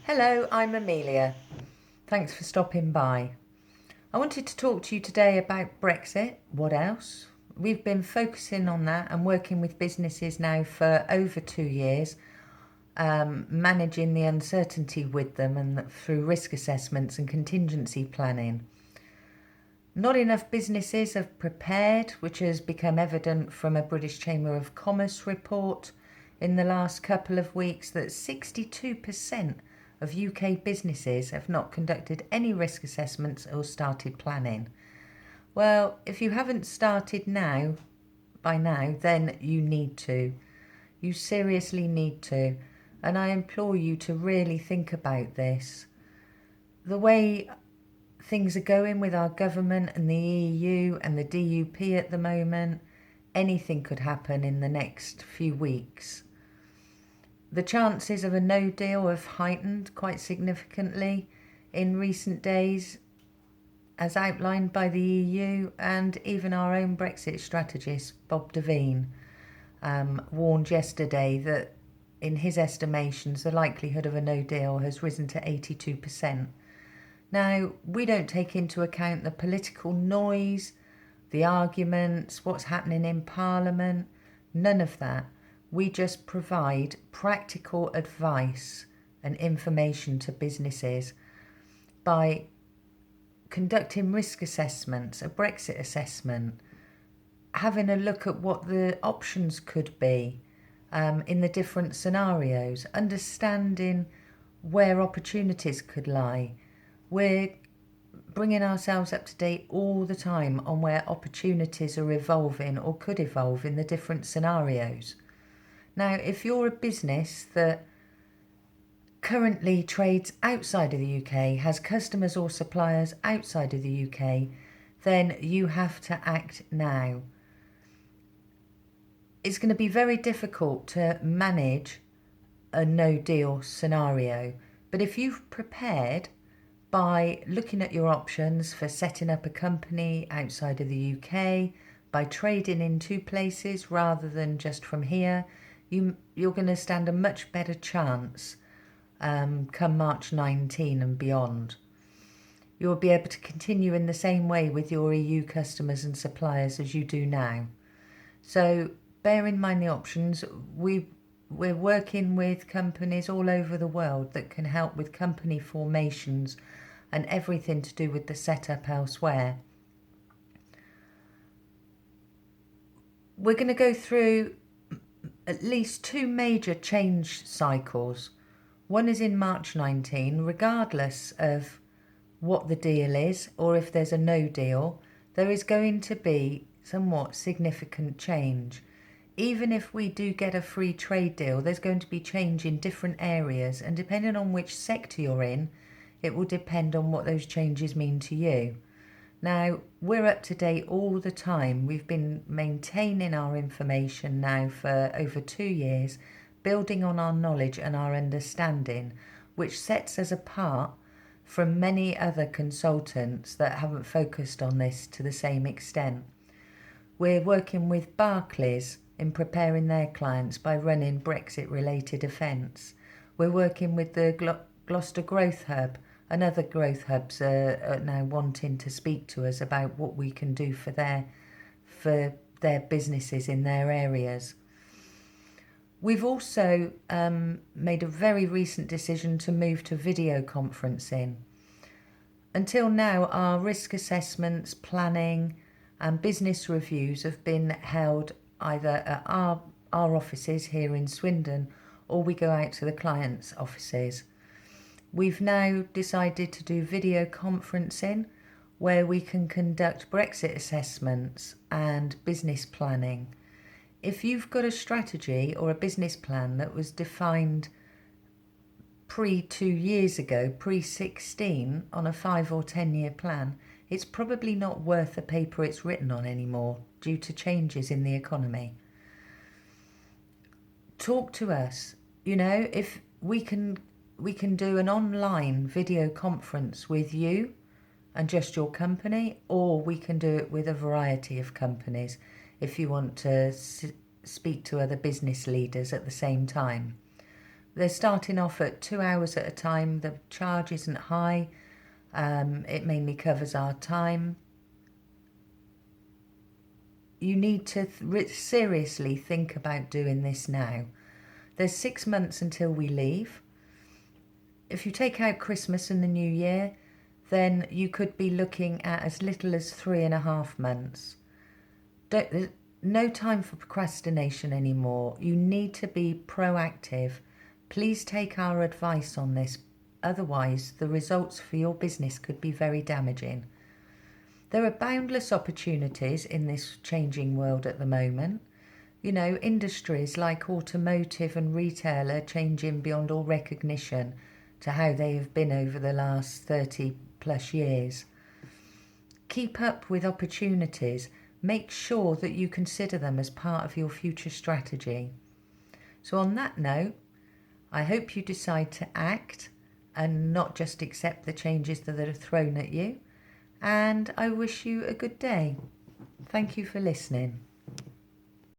Hello, I'm Amelia. Thanks for stopping by. I wanted to talk to you today about Brexit. What else? We've been focusing on that and working with businesses now for over 2 years, managing the uncertainty with them and through risk assessments and contingency planning. Not enough businesses have prepared, which has become evident from a British Chamber of Commerce report in the last couple of weeks that 62% of UK businesses have not conducted any risk assessments or started planning. Well, if you haven't started by now, then you need to. You seriously need to. And I implore you to really think about this. The way things are going with our government and the EU and the DUP at the moment, anything could happen in the next few weeks. The chances of a no deal have heightened quite significantly in recent days, as outlined by the EU, and even our own Brexit strategist, Bob Devine, warned yesterday that in his estimations the likelihood of a no deal has risen to 82%. Now, we don't take into account the political noise, the arguments, what's happening in Parliament, none of that. We just provide practical advice and information to businesses by conducting risk assessments, a Brexit assessment, having a look at what the options could be in the different scenarios, understanding where opportunities could lie. We're bringing ourselves up to date all the time on where opportunities are evolving or could evolve in the different scenarios. Now, if you're a business that currently trades outside of the UK, has customers or suppliers outside of the UK, then you have to act now. It's going to be very difficult to manage a no deal scenario, but if you've prepared by looking at your options for setting up a company outside of the UK, by trading in two places rather than just from here, you're going to stand a much better chance come March 19 and beyond. You'll be able to continue in the same way with your EU customers and suppliers as you do now. So bear in mind the options. We're working with companies all over the world that can help with company formations and everything to do with the setup elsewhere. We're going to go through at least two major change cycles. One is in March 19, regardless of what the deal is or if there's a no deal, there is going to be somewhat significant change. Even if we do get a free trade deal, there's going to be change in different areas, and depending on which sector you're in, it will depend on what those changes mean to you. Now, we're up to date all the time. We've been maintaining our information now for over 2 years, building on our knowledge and our understanding, which sets us apart from many other consultants that haven't focused on this to the same extent. We're working with Barclays in preparing their clients by running Brexit-related events. We're working with the Gloucester Growth Hub, and other growth hubs are now wanting to speak to us about what we can do for their businesses in their areas. We've also made a very recent decision to move to video conferencing. Until now, our risk assessments, planning and business reviews have been held either at our offices here in Swindon, or we go out to the clients' offices. We've now decided to do video conferencing where we can conduct Brexit assessments and business planning. If you've got a strategy or a business plan that was defined pre-2 years ago, pre-16, on a 5 or 10 year plan, it's probably not worth the paper it's written on anymore due to changes in the economy. Talk to us. If we can do an online video conference with you and just your company, or we can do it with a variety of companies if you want to speak to other business leaders at the same time. They're starting off at 2 hours at a time. The charge isn't high. It mainly covers our time. You need to seriously think about doing this now. There's 6 months until we leave. If you take out Christmas and the New Year, then you could be looking at as little as 3.5 months. There's no time for procrastination anymore. You need to be proactive. Please take our advice on this. Otherwise, the results for your business could be very damaging. There are boundless opportunities in this changing world at the moment. You know, industries like automotive and retail are changing beyond all recognition to how they have been over the last 30 plus years. Keep up with opportunities. Make sure that you consider them as part of your future strategy. So on that note, I hope you decide to act and not just accept the changes that are thrown at you. And I wish you a good day. Thank you for listening.